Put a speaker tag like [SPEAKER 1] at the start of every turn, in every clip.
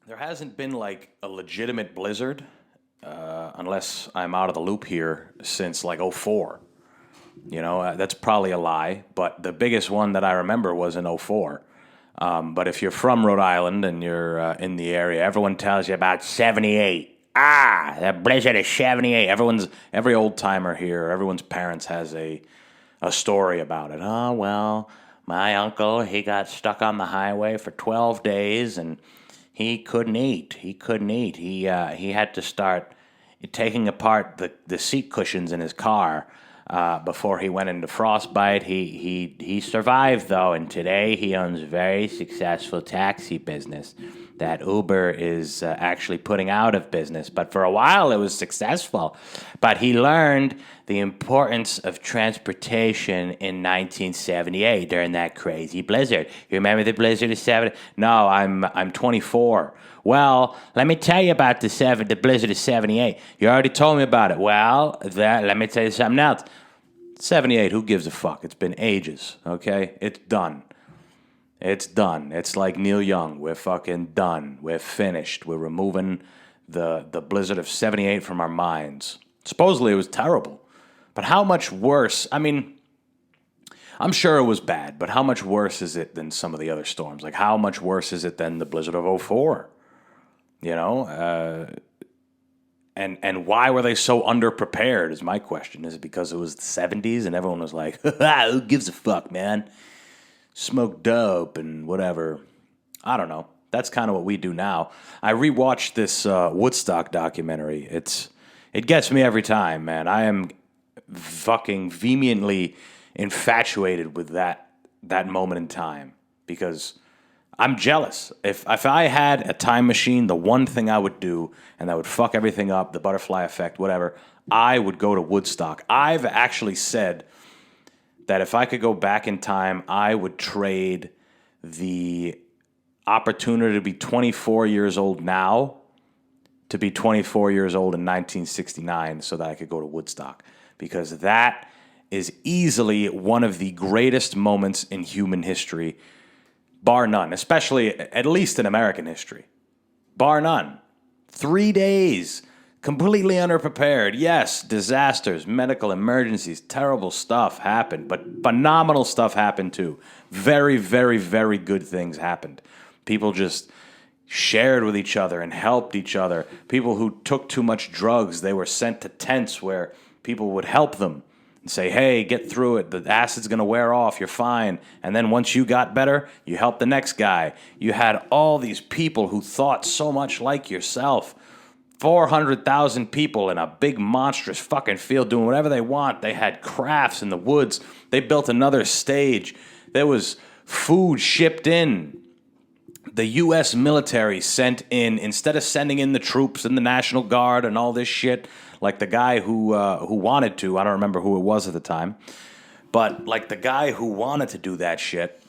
[SPEAKER 1] there hasn't been like a legitimate blizzard, unless I'm out of the loop here, since like '04. That's probably a lie, but the biggest one that I remember was in '04. But if you're from Rhode Island and you're in the area, everyone tells you about '78. That blizzard of '78. Every old timer here, everyone's parents has a story about it. Oh, well, my uncle, he got stuck on the highway for 12 days and he couldn't eat. He couldn't eat. He had to start taking apart the seat cushions in his car before he went into frostbite. He survived, though, and today he owns a very successful taxi business that Uber is actually putting out of business. But for a while, it was successful. But he learned the importance of transportation in 1978 during that crazy blizzard. You remember the blizzard of '70? No, I'm 24. Well, let me tell you about the blizzard of '78. You already told me about it. Well, let me tell you something else. '78, who gives a fuck? It's been ages, okay? It's done. It's done. It's like Neil Young. We're fucking done. We're finished. We're removing the blizzard of '78 from our minds. Supposedly it was terrible. But how much worse? I mean, I'm sure it was bad, but how much worse is it than some of the other storms? Like, how much worse is it than the blizzard of '04? You know? And why were they so underprepared is my question. Is it because it was the '70s and everyone was like, who gives a fuck, man? Smoke dope and whatever. I don't know. That's kind of what we do now. I rewatched this Woodstock documentary. It gets me every time, man. I am fucking vehemently infatuated with that moment in time because I'm jealous. If I had a time machine, the one thing I would do, and that would fuck everything up, the butterfly effect, whatever, I would go to Woodstock. I've actually said that if I could go back in time, I would trade the opportunity to be 24 years old now to be 24 years old in 1969 so that I could go to Woodstock. Because that is easily one of the greatest moments in human history, bar none, especially at least in American history. Bar none. 3 days. Completely underprepared. Yes, disasters, medical emergencies, terrible stuff happened, but phenomenal stuff happened too. Very, very, very good things happened. People just shared with each other and helped each other. People who took too much drugs, they were sent to tents where people would help them and say, hey, get through it. The acid's going to wear off. You're fine. And then once you got better, you helped the next guy. You had all these people who thought so much like yourself. 400,000 people in a big monstrous fucking field doing whatever they want. They had crafts in the woods. They built another stage. There was food shipped in. The U.S. military sent in, instead of sending in the troops and the National Guard and all this shit, like the guy who wanted to, I don't remember who it was at the time, but like the guy who wanted to do that shit,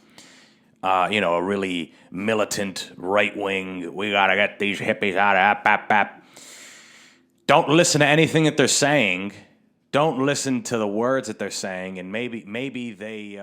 [SPEAKER 1] a really militant right-wing, we gotta get these hippies out of. Don't listen to anything that they're saying. Don't listen to the words that they're saying, and maybe they,